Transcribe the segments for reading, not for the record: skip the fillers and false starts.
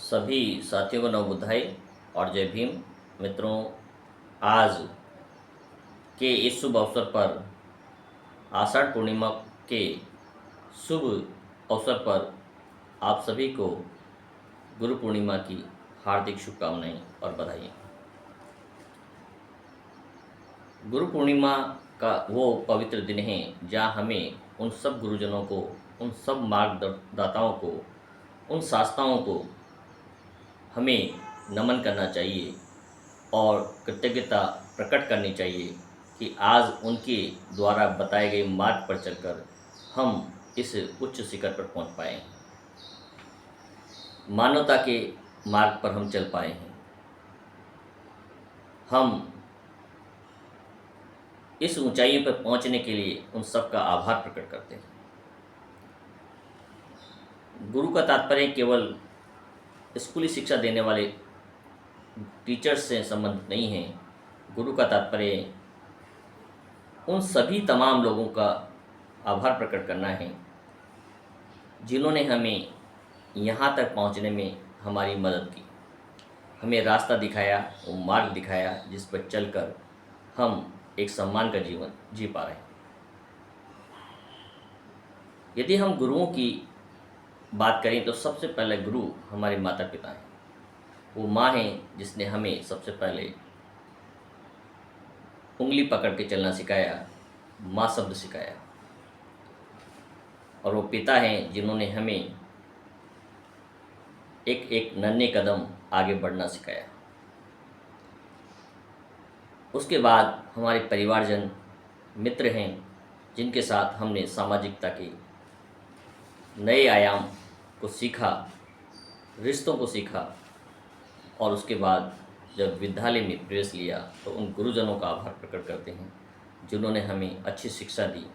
सभी साथियों को नवबुधाई और जय भीम। मित्रों, आज के इस शुभ अवसर पर, आषाढ़ पूर्णिमा के शुभ अवसर पर आप सभी को गुरु पूर्णिमा की हार्दिक शुभकामनाएं और बधाई। गुरु पूर्णिमा का वो पवित्र दिन है जहाँ हमें उन सब गुरुजनों को, उन सब मार्गदाताओं को, उन शास्त्राओं को हमें नमन करना चाहिए और कृतज्ञता प्रकट करनी चाहिए कि आज उनके द्वारा बताए गए मार्ग पर चलकर हम इस उच्च शिखर पर पहुंच पाए हैं, मानवता के मार्ग पर हम चल पाए हैं। हम इस ऊंचाइयों पर पहुंचने के लिए उन सब का आभार प्रकट करते हैं। गुरु का तात्पर्य केवल स्कूली शिक्षा देने वाले टीचर्स से संबंधित नहीं है। गुरु का तात्पर्य उन सभी तमाम लोगों का आभार प्रकट करना है जिन्होंने हमें यहाँ तक पहुँचने में हमारी मदद की, हमें रास्ता दिखाया, वो मार्ग दिखाया जिस पर चलकर हम एक सम्मान का जीवन जी पा रहे हैं। यदि हम गुरुओं की बात करें तो सबसे पहले गुरु हमारे माता पिता हैं। वो माँ हैं जिसने हमें सबसे पहले उंगली पकड़ के चलना सिखाया, माँ शब्द सिखाया। और वो पिता हैं जिन्होंने हमें एक एक नन्हे कदम आगे बढ़ना सिखाया। उसके बाद हमारे परिवारजन, मित्र हैं जिनके साथ हमने सामाजिकता के नए आयाम को सीखा, रिश्तों को सीखा। और उसके बाद जब विद्यालय में प्रवेश लिया तो उन गुरुजनों का आभार प्रकट करते हैं जिन्होंने हमें अच्छी शिक्षा दी,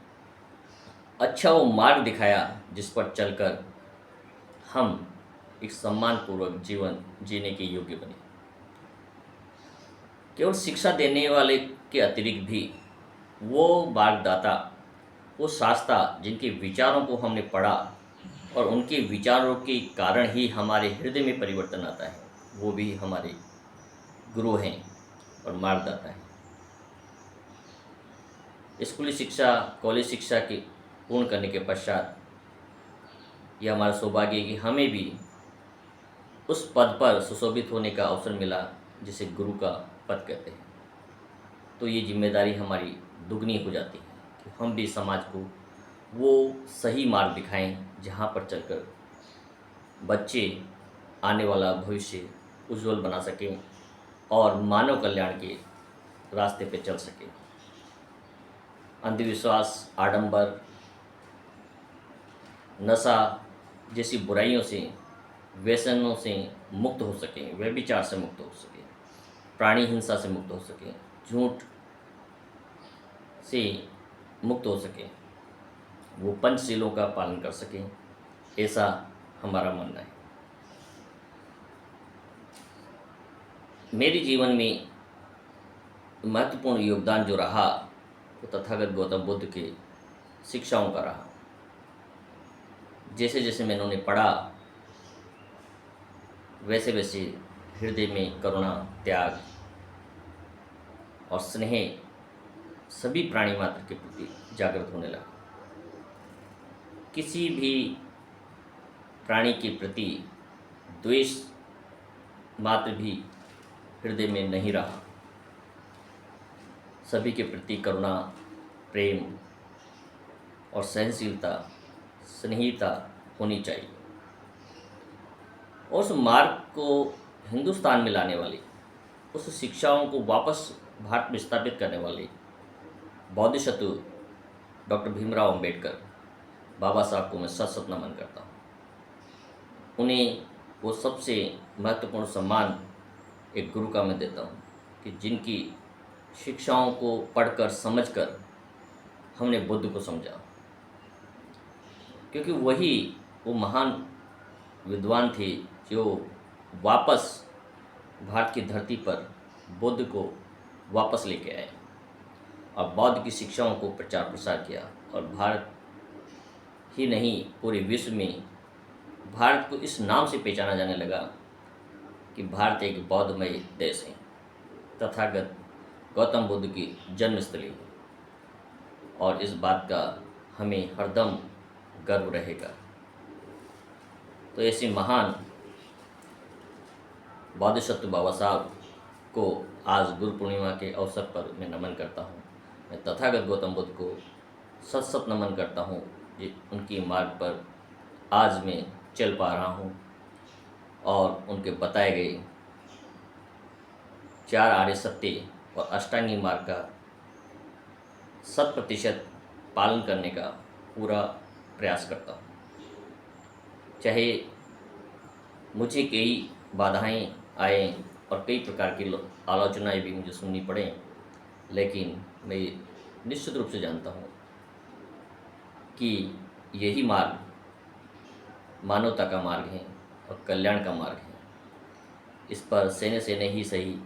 अच्छा वो मार्ग दिखाया जिस पर चलकर हम एक सम्मानपूर्वक जीवन जीने के योग्य बने। केवल शिक्षा देने वाले के अतिरिक्त भी वो मार्गदाता, वो शास्त्रा जिनके विचारों को हमने पढ़ा और उनके विचारों के कारण ही हमारे हृदय में परिवर्तन आता है, वो भी हमारे गुरु हैं और मार्गदाता हैं। स्कूली शिक्षा, कॉलेज शिक्षा के पूर्ण करने के पश्चात यह हमारा सौभाग्य है कि हमें भी उस पद पर सुशोभित होने का अवसर मिला जिसे गुरु का पद कहते हैं। तो ये जिम्मेदारी हमारी दुगनी हो जाती है कि हम भी समाज को वो सही मार्ग दिखाएं जहाँ पर चलकर बच्चे आने वाला भविष्य उज्जवल बना सकें और मानव कल्याण के रास्ते पे चल सकें। अंधविश्वास, आडंबर, नशा जैसी बुराइयों से, व्यसनों से मुक्त हो सकें, व्यभिचार से मुक्त हो सकें, प्राणी हिंसा से मुक्त हो सकें, झूठ से मुक्त हो सकें, वो पंचशीलों का पालन कर सकें, ऐसा हमारा मानना है। मेरे जीवन में महत्वपूर्ण योगदान जो रहा वो तथागत गौतम बुद्ध के शिक्षाओं का रहा। जैसे जैसे मैंने उन्हें पढ़ा वैसे वैसे हृदय में करुणा, त्याग और स्नेह सभी प्राणी मात्र के प्रति जागृत होने लगा। किसी भी प्राणी के प्रति द्वेष मात्र भी हृदय में नहीं रहा। सभी के प्रति करुणा, प्रेम और सहनशीलता, स्नेहिता होनी चाहिए। उस मार्ग को हिंदुस्तान में लाने वाली, उस शिक्षाओं को वापस भारत में स्थापित करने वाले बोधिसत्व डॉक्टर भीमराव अंबेडकर बाबा साहब को मैं सत सत नमन करता हूँ। उन्हें वो सबसे महत्वपूर्ण सम्मान एक गुरु का मैं देता हूँ कि जिनकी शिक्षाओं को पढ़कर, समझकर हमने बुद्ध को समझा, क्योंकि वही वो महान विद्वान थे जो वापस भारत की धरती पर बुद्ध को वापस लेके आए और बौद्ध की शिक्षाओं को प्रचार प्रसार किया। और भारत ही नहीं, पूरे विश्व में भारत को इस नाम से पहचाना जाने लगा कि भारत एक बौद्धमय देश है, तथागत गौतम बुद्ध की जन्मस्थली है, और इस बात का हमें हरदम गर्व रहेगा। तो ऐसी महान बोधिसत्व बाबा साहब को आज गुरु पूर्णिमा के अवसर पर मैं नमन करता हूँ। मैं तथागत गौतम बुद्ध को सत सत नमन करता हूँ, जो उनकी मार्ग पर आज मैं चल पा रहा हूँ और उनके बताए गए 4 आर्य सत्य और अष्टांगी मार्ग का 100% पालन करने का पूरा प्रयास करता हूँ। चाहे मुझे कई बाधाएं आए और कई प्रकार की आलोचनाएं भी मुझे सुननी पड़े, लेकिन मैं निश्चित रूप से जानता हूँ कि यही मार्ग मानवता का मार्ग है और कल्याण का मार्ग है। इस पर सहने सहने ही सही,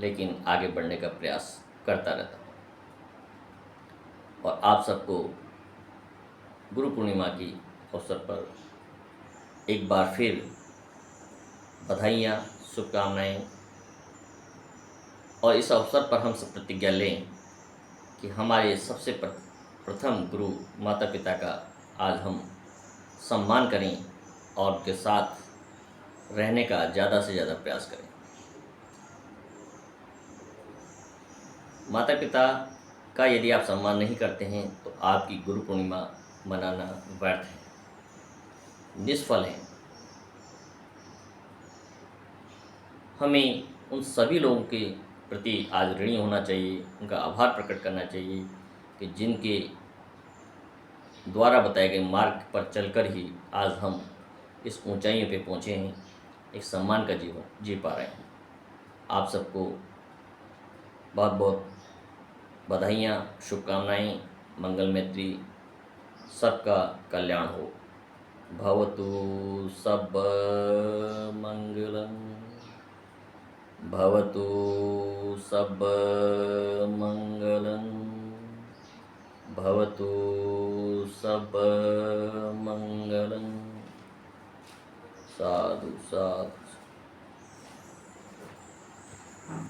लेकिन आगे बढ़ने का प्रयास करता रहता हूँ। और आप सबको गुरु पूर्णिमा की अवसर पर एक बार फिर बधाइयाँ, शुभकामनाएँ, और इस अवसर पर हम सब प्रतिज्ञा लें कि हमारे सबसे प्रथम गुरु माता पिता का आज हम सम्मान करें और उनके साथ रहने का ज़्यादा से ज़्यादा प्रयास करें। माता पिता का यदि आप सम्मान नहीं करते हैं तो आपकी गुरु पूर्णिमा मनाना व्यर्थ है, निष्फल है। हमें उन सभी लोगों के प्रति आज ऋणी होना चाहिए, उनका आभार प्रकट करना चाहिए कि जिनके द्वारा बताए गए मार्ग पर चलकर ही आज हम इस ऊंचाइयों पे पहुँचे हैं, एक सम्मान का जीवन जी पा रहे हैं। आप सबको बहुत बहुत बधाइयाँ, शुभकामनाएँ, मंगल मैत्री, सबका कल्याण हो। भवतु सब मंगलम, भवतु सब मंगलम, भवतु सब मंगलम। साधु साधु।